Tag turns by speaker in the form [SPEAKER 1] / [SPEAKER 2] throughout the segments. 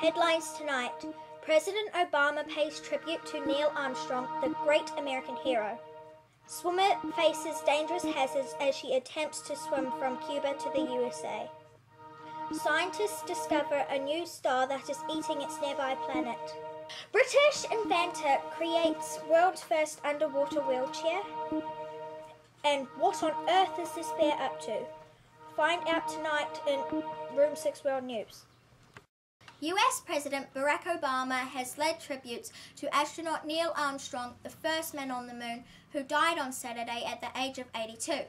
[SPEAKER 1] Headlines tonight. President Obama pays tribute to Neil Armstrong, the great American hero. Swimmer faces dangerous hazards as she attempts to swim from Cuba to the USA. Scientists discover a new star that is eating its nearby planet. British inventor creates world's first underwater wheelchair. And what on earth is this bear up to? Find out tonight in Room 6 World News. US President Barack Obama has led tributes to astronaut Neil Armstrong, the first man on the moon, who died on Saturday at the age of 82.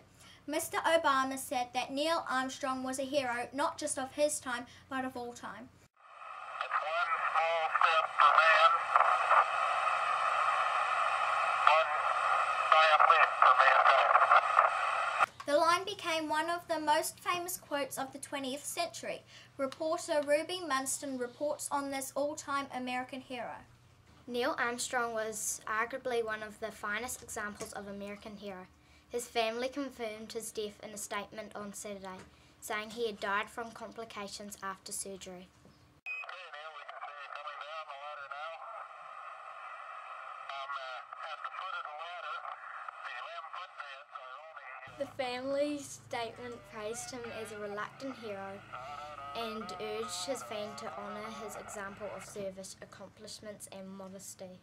[SPEAKER 1] Mr. Obama said that Neil Armstrong was a hero not just of his time, but of all time.
[SPEAKER 2] It's one small step for man, one giant leap for mankind.
[SPEAKER 1] The line became one of the most famous quotes of the 20th century. Reporter Ruby Munston reports on this all-time American hero.
[SPEAKER 3] Neil Armstrong was arguably one of the finest examples of American hero. His family confirmed his death in a statement on Saturday, saying he had died from complications after surgery. The family's statement praised him as a reluctant hero and urged his fans to honour his example of service, accomplishments and modesty.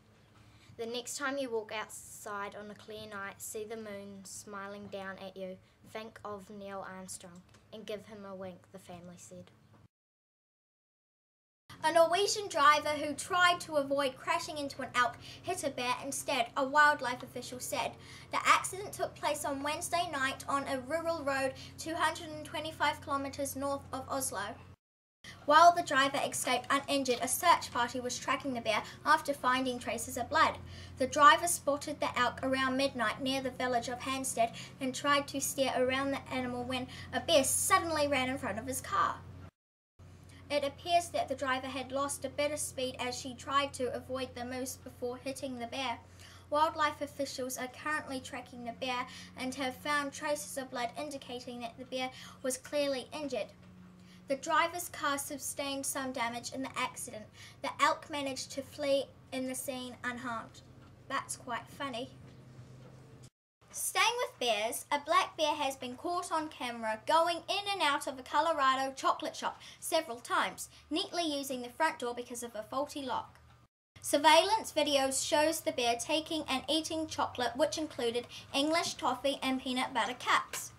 [SPEAKER 3] The next time you walk outside on a clear night, see the moon smiling down at you, think of Neil Armstrong and give him a wink, the family said.
[SPEAKER 1] A Norwegian driver who tried to avoid crashing into an elk hit a bear instead, a wildlife official said. The accident took place on Wednesday night on a rural road 225 kilometres north of Oslo. While the driver escaped uninjured, a search party was tracking the bear after finding traces of blood. The driver spotted the elk around midnight near the village of Hansted and tried to steer around the animal when a bear suddenly ran in front of his car. It appears that the driver had lost a bit of speed as she tried to avoid the moose before hitting the bear. Wildlife officials are currently tracking the bear and have found traces of blood indicating that the bear was clearly injured. The driver's car sustained some damage in the accident. The elk managed to flee in the scene unharmed. That's quite funny. Staying with bears, a black bear has been caught on camera going in and out of a Colorado chocolate shop several times, neatly using the front door because of a faulty lock. Surveillance video shows the bear taking and eating chocolate, which included English toffee and peanut butter cups.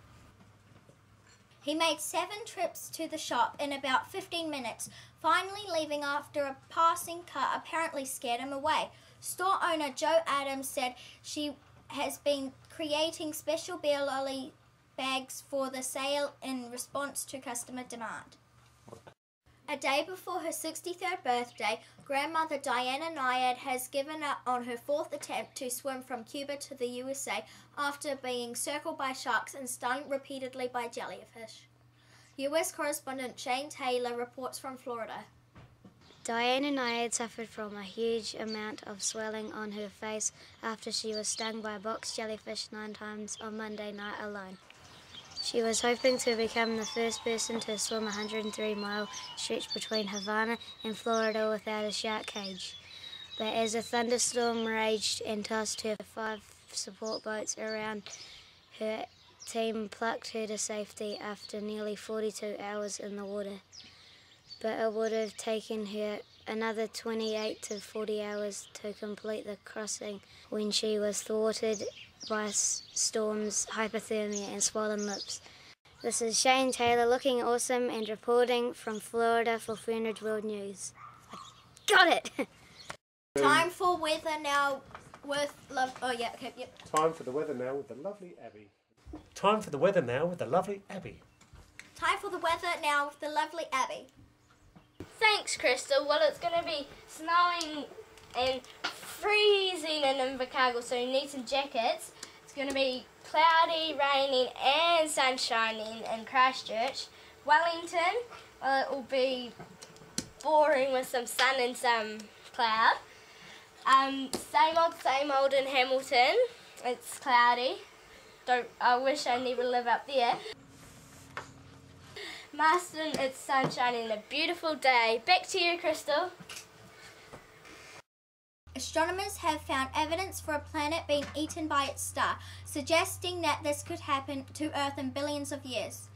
[SPEAKER 1] He made 7 trips to the shop in about 15 minutes, finally leaving after a passing car apparently scared him away. Store owner Jo Adams said she has been creating special bear lolly bags for the sale in response to customer demand. A day before her 63rd birthday, grandmother Diana Nyad has given up on her 4th attempt to swim from Cuba to the USA after being circled by sharks and stung repeatedly by jellyfish. US correspondent Shane Taylor reports from Florida.
[SPEAKER 3] Diana Nyad suffered from a huge amount of swelling on her face after she was stung by box jellyfish 9 times on Monday night alone. She was hoping to become the first person to swim a 103-mile stretch between Havana and Florida without a shark cage. But as a thunderstorm raged and tossed her 5 support boats around, her team plucked her to safety after nearly 42 hours in the water. But it would have taken her another 28 to 40 hours to complete the crossing when she was thwarted by storms, hypothermia and swollen lips. This is Shane Taylor looking awesome and reporting from Florida for Fernridge World News. I got it!
[SPEAKER 1] Time for weather now with
[SPEAKER 4] Time for the weather now with the lovely Abby. Time for the weather now with the lovely Abby.
[SPEAKER 1] Time for the weather now with the lovely Abby.
[SPEAKER 5] Thanks, Crystal. Well, it's going to be snowing and freezing in Invercargill, so you need some jackets. It's going to be cloudy, raining and sun shining in Christchurch. Wellington, well, it will be boring with some sun and some cloud. Same old in Hamilton. It's cloudy. I wish I never live up there. Marston, it's sunshine and a beautiful day. Back to you, Crystal.
[SPEAKER 1] Astronomers have found evidence for a planet being eaten by its star, suggesting that this could happen to Earth in billions of years.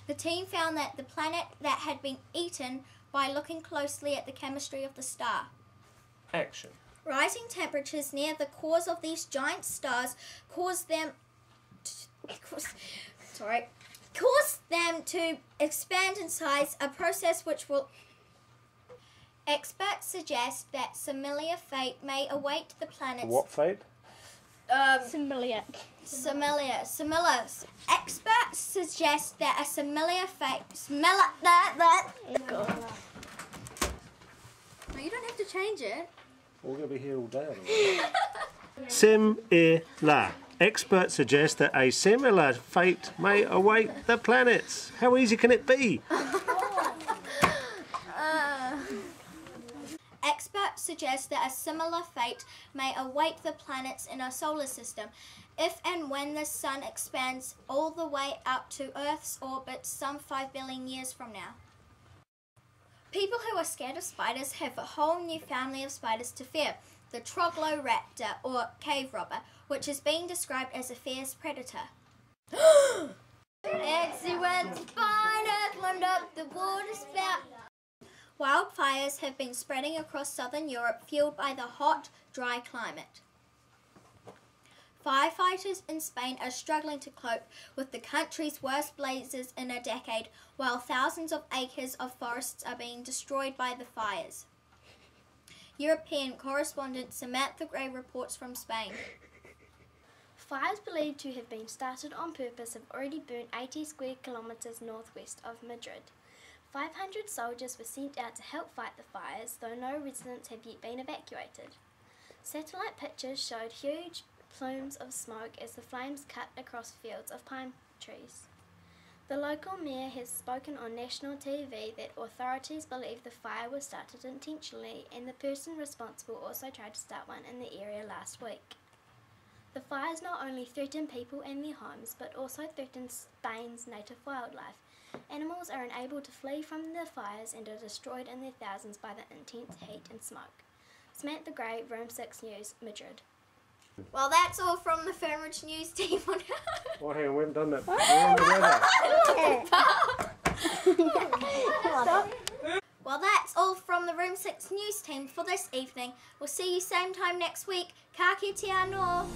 [SPEAKER 1] The team found that the planet that had been eaten by looking closely at the chemistry of the star.
[SPEAKER 4] Action.
[SPEAKER 1] Rising temperatures near the cores of these giant stars cause them to expand in size, a process which will... Experts suggest that similar fate may await the planets.
[SPEAKER 4] What fate?
[SPEAKER 5] Similar.
[SPEAKER 1] Experts suggest that a similar fate. No, you don't have to change it.
[SPEAKER 4] We're going to be here all day. Sim-ir-la. Experts suggest that a similar fate may await the planets. How easy can it be?
[SPEAKER 1] Experts suggest that a similar fate may await the planets in our solar system if and when the sun expands all the way out to Earth's orbit some 5 billion years from now. People who are scared of spiders have a whole new family of spiders to fear, the Trogloraptor, or cave robber, which is being described as a fierce predator. Excellent spider climbed up the water spout. Wildfires have been spreading across southern Europe, fueled by the hot, dry climate. Firefighters in Spain are struggling to cope with the country's worst blazes in a decade, while thousands of acres of forests are being destroyed by the fires. European correspondent Samantha Gray reports from Spain.
[SPEAKER 6] Fires believed to have been started on purpose have already burnt 80 square kilometres northwest of Madrid. 500 soldiers were sent out to help fight the fires, though no residents have yet been evacuated. Satellite pictures showed huge plumes of smoke as the flames cut across fields of pine trees. The local mayor has spoken on national TV that authorities believe the fire was started intentionally, and the person responsible also tried to start one in the area last week. The fires not only threaten people and their homes, but also threaten Spain's native wildlife. Animals are unable to flee from the fires and are destroyed in their thousands by the intense heat and smoke. Samantha Gray, Room 6 News, Madrid.
[SPEAKER 1] Well, that's all from the Fernridge News team.
[SPEAKER 4] Well, hang on, we haven't done that. We're on the weather.
[SPEAKER 1] Well, that's all from the Room 6 News team for this evening. We'll see you same time next week. Ka kite anō.